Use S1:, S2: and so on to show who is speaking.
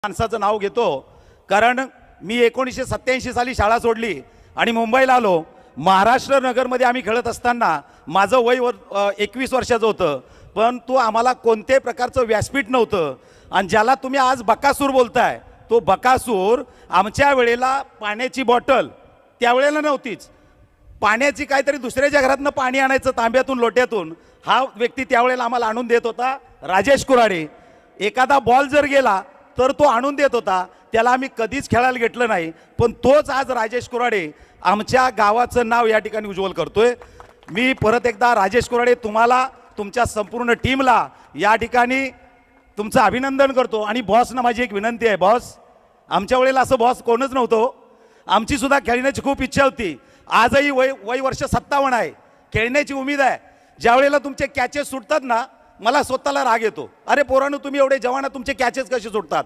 S1: माणसाचं नाव घेतो कारण मी 1987 साली शाळा सोडली आणि मुंबईला आलो। महाराष्ट्र नगरमध्ये आम्ही खेळत असताना माझं वय 21 वर्षाचं होतं, पण तो आम्हाला कोणत्याही प्रकारचं व्यासपीठ नव्हतं। आणि ज्याला तुम्ही आज बकासूर बोलताय तो बकासूर आमच्या वेळेला पाण्याची बॉटल त्यावेळेला नव्हतीच, पाण्याची काहीतरी दुसऱ्याच्या घरातनं पाणी आणायचं तांब्यातून लोट्यातून, हा व्यक्ती त्यावेळेला आम्हाला आणून देत होता राजेश कुऱ्हाडे। एखादा बॉल जर गेला तर तो आणून देत होता, त्याला आम्ही कधीच खेळायला घेतलं नाही, पण तोच आज राजेश कुऱ्हाडे आमच्या गावाचं नाव या ठिकाणी उज्ज्वल करतोय। मी परत एकदा राजेश कुऱ्हाडे तुम्हाला तुमच्या संपूर्ण टीमला या ठिकाणी तुमचं अभिनंदन करतो। आणि बॉसना माझी एक विनंती आहे, बॉस आमच्या वेळेला असं बॉस कोणच नव्हतं, आमची सुद्धा खेळण्याची खूप इच्छा होती। आजही वय वर्ष 57 आहे, खेळण्याची उमेद आहे। ज्या वेळेला तुमचे कॅचेस सुटतात ना मला स्वतःला राग येतो, अरे पोरांनो तुम्ही एवढे जवान तुमचे कॅचेस कसे सुटतात।